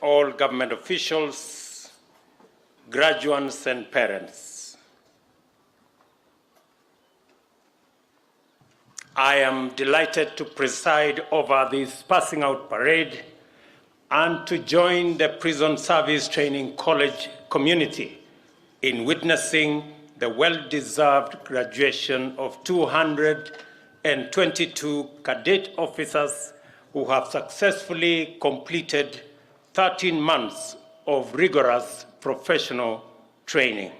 all government officials, graduates and parents. I am delighted to preside over this passing out parade and to join the Prison Service Training College community in witnessing the well-deserved graduation of 222 cadet officers who have successfully completed 13 months of rigorous professional training.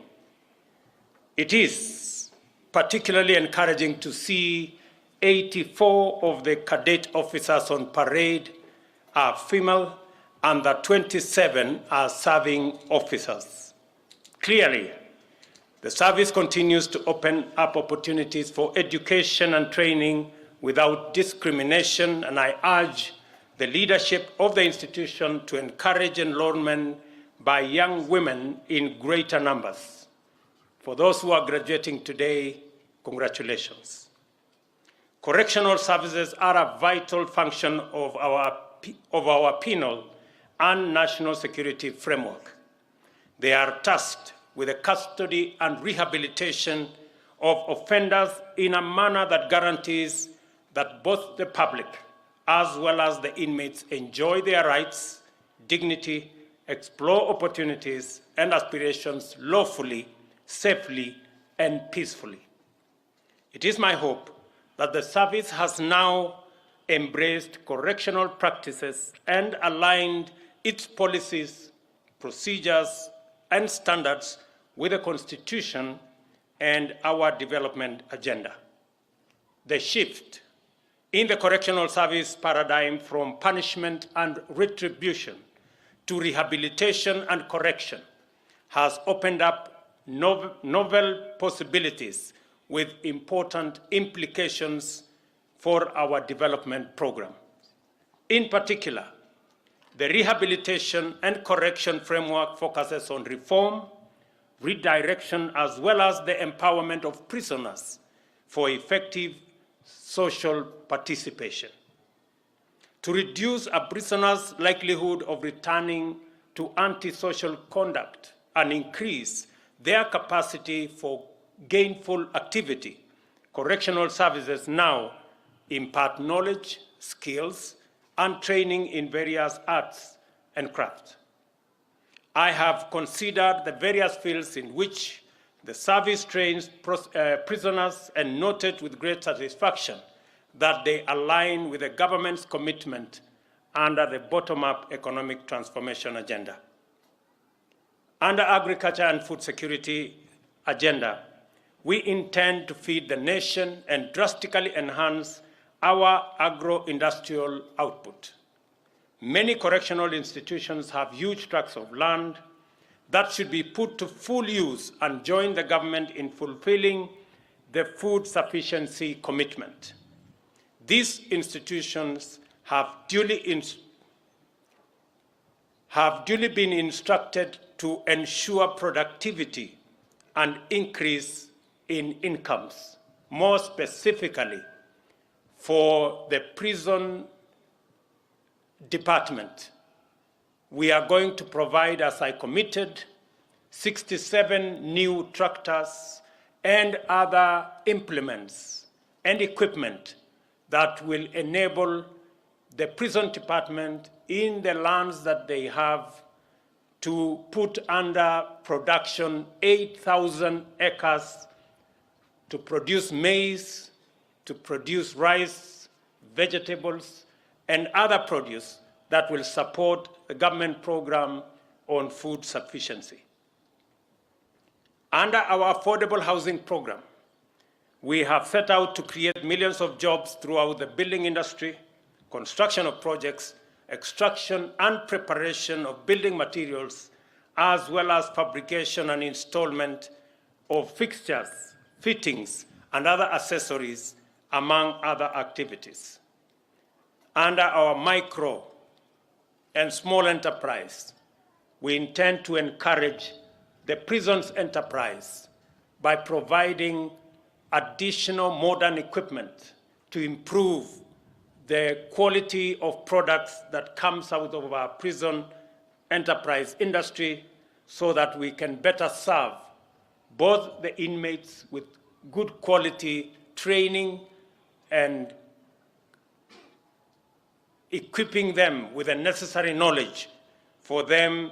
It is particularly encouraging to see 84 of the cadet officers on parade are female and that 27 are serving officers. Clearly, the service continues to open up opportunities for education and training without discrimination, and I urge the leadership of the institution to encourage enrollment by young women in greater numbers. For those who are graduating today, congratulations. Correctional services are a vital function of our penal and national security framework. They are tasked with the custody and rehabilitation of offenders in a manner that guarantees that both the public as well as the inmates enjoy their rights, dignity, explore opportunities and aspirations lawfully, safely, and peacefully. It is my hope that the service has now embraced correctional practices and aligned its policies, procedures, and standards with the Constitution and our development agenda. The shift in the correctional service paradigm from punishment and retribution to rehabilitation and correction has opened up novel possibilities with important implications for our development program. In particular, the rehabilitation and correction framework focuses on reform, redirection, as well as the empowerment of prisoners for effective social participation. To reduce a prisoner's likelihood of returning to antisocial conduct and increase their capacity for gainful activity, correctional services now impart knowledge, skills, and training in various arts and crafts. I have considered the various fields in which the service trains prisoners and noted with great satisfaction that they align with the government's commitment under the bottom-up economic transformation agenda. Under agriculture and food security agenda, we intend to feed the nation and drastically enhance our agro-industrial output. Many correctional institutions have huge tracts of land that should be put to full use and join the government in fulfilling the food sufficiency commitment. These institutions have duly been instructed to ensure productivity and increase in incomes. More specifically, for the prison department, we are going to provide, as I committed, 67 new tractors and other implements and equipment that will enable the prison department in the lands that they have to put under production 8,000 acres to produce maize, to produce rice, vegetables, and other produce that will support the government program on food sufficiency. Under our affordable housing program, we have set out to create millions of jobs throughout the building industry, construction of projects, extraction and preparation of building materials, as well as fabrication and installation of fixtures, fittings, and other accessories, among other activities. Under our micro and small enterprise, we intend to encourage the prison's enterprise by providing additional modern equipment to improve the quality of products that comes out of our prison enterprise industry so that we can better serve both the inmates with good quality training and equipping them with the necessary knowledge for them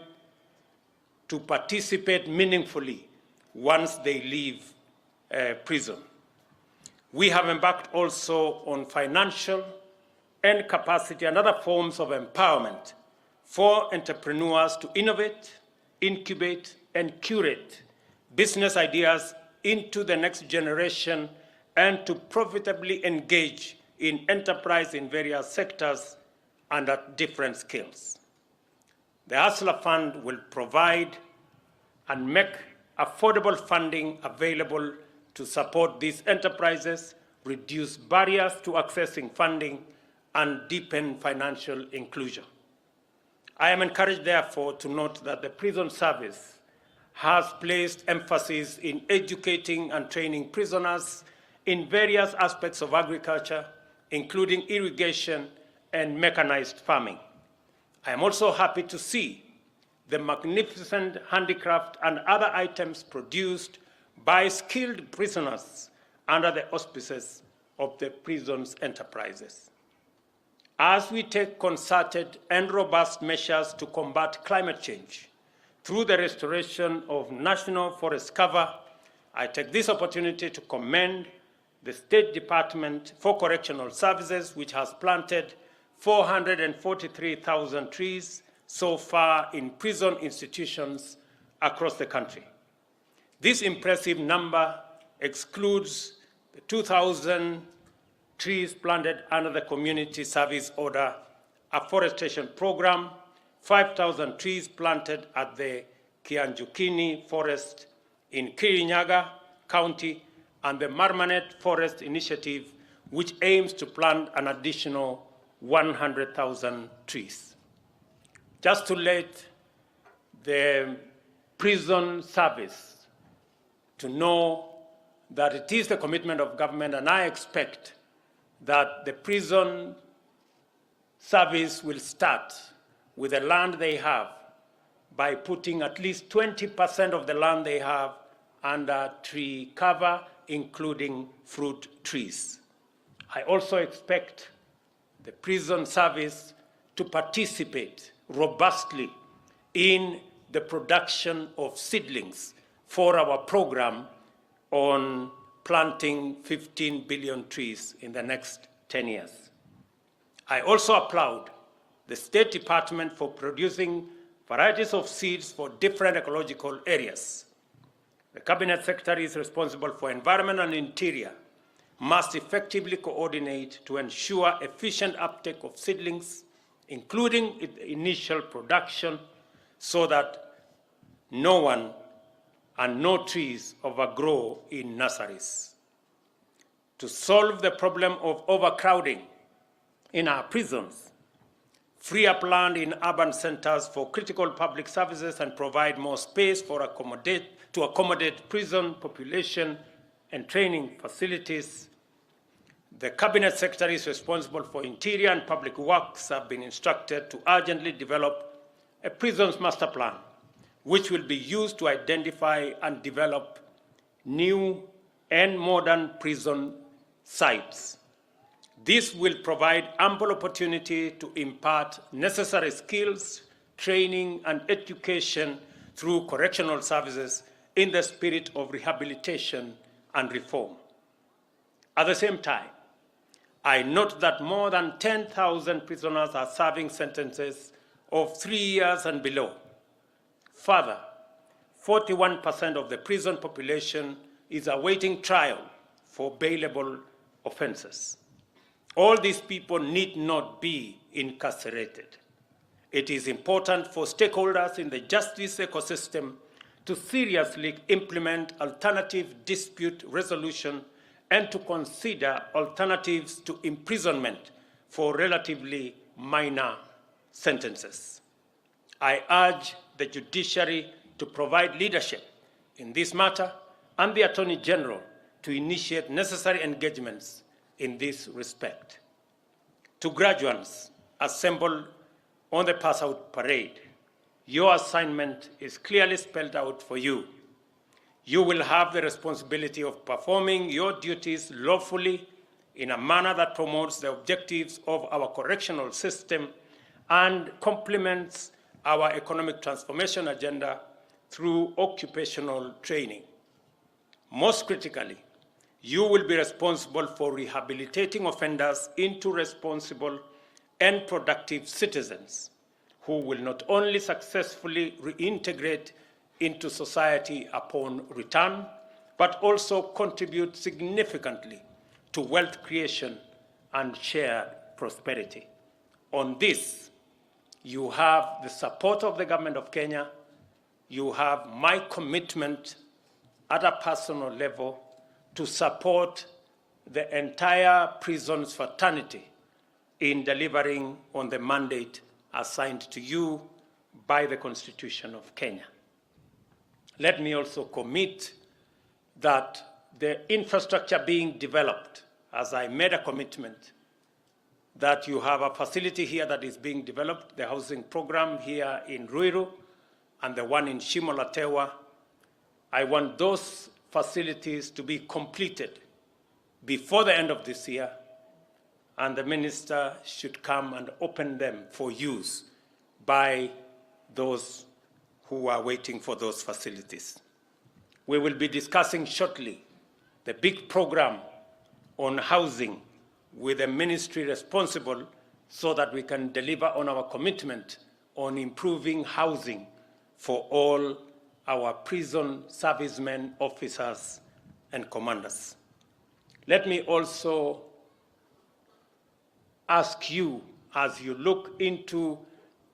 to participate meaningfully once they leave prison. We have embarked also on financial and capacity and other forms of empowerment for entrepreneurs to innovate, incubate, and curate business ideas into the next generation and to profitably engage in enterprise in various sectors and at different scales. The Hustler Fund will provide and make affordable funding available to support these enterprises, reduce barriers to accessing funding, and deepen financial inclusion. I am encouraged, therefore, to note that the prison service has placed emphasis in educating and training prisoners in various aspects of agriculture, including irrigation and mechanized farming. I am also happy to see the magnificent handicraft and other items produced by skilled prisoners under the auspices of the prison's enterprises. As we take concerted and robust measures to combat climate change through the restoration of national forest cover, I take this opportunity to commend the State Department for Correctional Services, which has planted 443,000 trees so far in prison institutions across the country. This impressive number excludes the 2,000 trees planted under the Community Service Order Afforestation Program, 5,000 trees planted at the Kianjukini Forest in Kirinyaga County, and the Marmanet Forest Initiative, which aims to plant an additional 100,000 trees. Just to let the prison service to know that it is the commitment of government, and I expect that the prison service will start with the land they have by putting at least 20% of the land they have under tree cover, including fruit trees. I also expect the prison service to participate robustly in the production of seedlings for our program on planting 15 billion trees in the next 10 years. I also applaud the State Department for producing varieties of seeds for different ecological areas. The Cabinet Secretary is responsible for Environment and Interior must effectively coordinate to ensure efficient uptake of seedlings, including initial production, so that no one and no trees overgrow in nurseries. To solve the problem of overcrowding in our prisons, free up land in urban centers for critical public services, and provide more space to accommodate prison population and training facilities. The Cabinet Secretaries responsible for Interior and Public Works have been instructed to urgently develop a prisons master plan, which will be used to identify and develop new and modern prison sites. This will provide ample opportunity to impart necessary skills, training, and education through correctional services in the spirit of rehabilitation and reform. At the same time, I note that more than 10,000 prisoners are serving sentences of 3 years and below. Further, 41% of the prison population is awaiting trial for bailable offenses. All these people need not be incarcerated. It is important for stakeholders in the justice ecosystem to seriously implement alternative dispute resolution and to consider alternatives to imprisonment for relatively minor sentences. I urge the judiciary to provide leadership in this matter and the Attorney General to initiate necessary engagements in this respect. To graduates assembled on the pass-out parade, your assignment is clearly spelled out for you. You will have the responsibility of performing your duties lawfully in a manner that promotes the objectives of our correctional system and complements our economic transformation agenda through occupational training. Most critically, you will be responsible for rehabilitating offenders into responsible and productive citizens who will not only successfully reintegrate into society upon return, but also contribute significantly to wealth creation and shared prosperity. On this, you have the support of the government of Kenya, you have my commitment at a personal level to support the entire prisons fraternity in delivering on the mandate assigned to you by the Constitution of Kenya. Let me also commit that the infrastructure being developed, as I made a commitment, that you have a facility here that is being developed, the housing program here in Ruiru and the one in Shimolatewa. I want those facilities to be completed before the end of this year, and the minister should come and open them for use by those who are waiting for those facilities. We will be discussing shortly the big program on housing with the ministry responsible so that we can deliver on our commitment on improving housing for all our prison servicemen, officers, and commanders. Let me also ask you, as you look into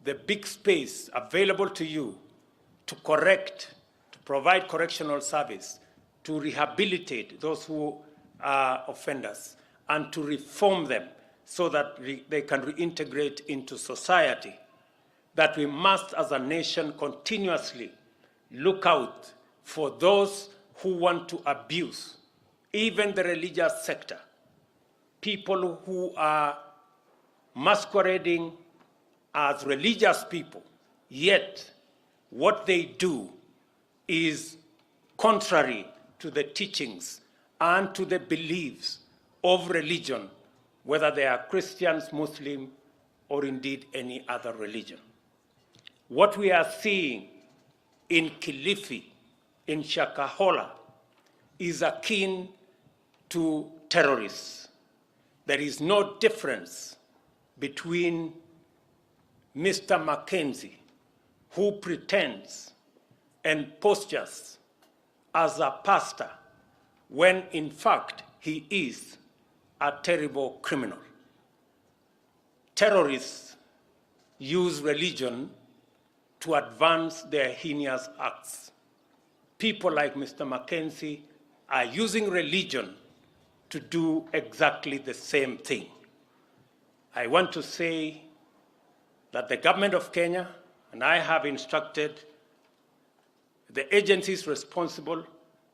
the big space available to you to correct, to provide correctional service, to rehabilitate those who are offenders, and to reform them so that they can reintegrate into society, that we must, as a nation, continuously look out for those who want to abuse, even the religious sector, people who are masquerading as religious people, yet what they do is contrary to the teachings and to the beliefs of religion, whether they are Christians, Muslim, or indeed any other religion. What we are seeing in Kilifi, in Shakahola, is akin to terrorists. There is no difference between Mr. Mackenzie, who pretends and postures as a pastor when in fact he is a terrible criminal. Terrorists use religion to advance their heinous acts. People like Mr. Mackenzie are using religion to do exactly the same thing. I want to say that the government of Kenya, and I have instructed the agencies responsible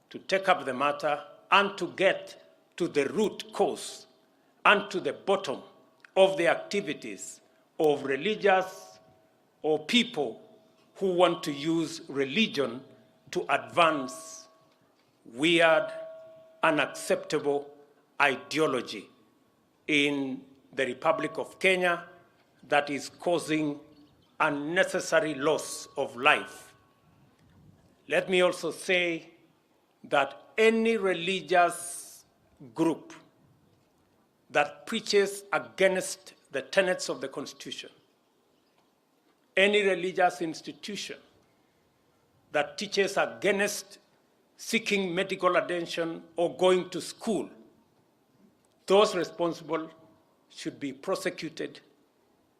to take up the matter and to get to the root cause and to the bottom of the activities of religious or people who want to use religion to advance weird, unacceptable ideology in the Republic of Kenya that is causing unnecessary loss of life. Let me also say that any religious group that preaches against the tenets of the Constitution, any religious institution that teaches against seeking medical attention or going to school, those responsible should be prosecuted.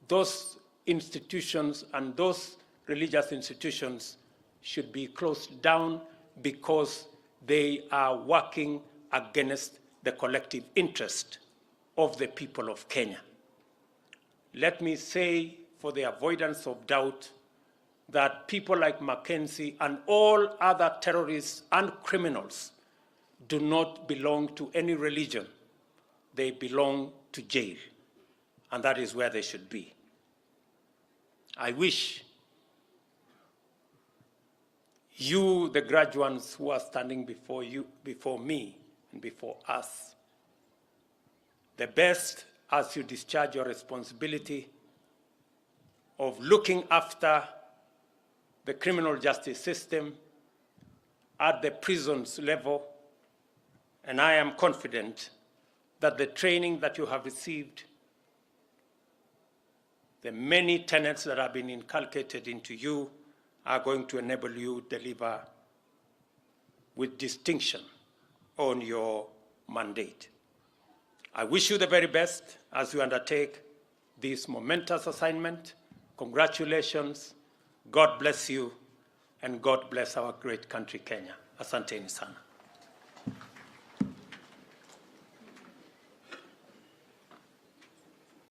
Those institutions and those religious institutions should be closed down because they are working against the collective interest of the people of Kenya. Let me say, for the avoidance of doubt, that people like Mackenzie and all other terrorists and criminals do not belong to any religion. They belong to jail, and that is where they should be. I wish you, the graduates who are standing before you, before me, and before us, the best as you discharge your responsibility of looking after the criminal justice system at the prisons level. And I am confident that the training that you have received, the many tenets that have been inculcated into you, are going to enable you to deliver with distinction on your mandate. I wish you the very best as you undertake this momentous assignment. Congratulations, God bless you, and God bless our great country, Kenya. Asanteni sana.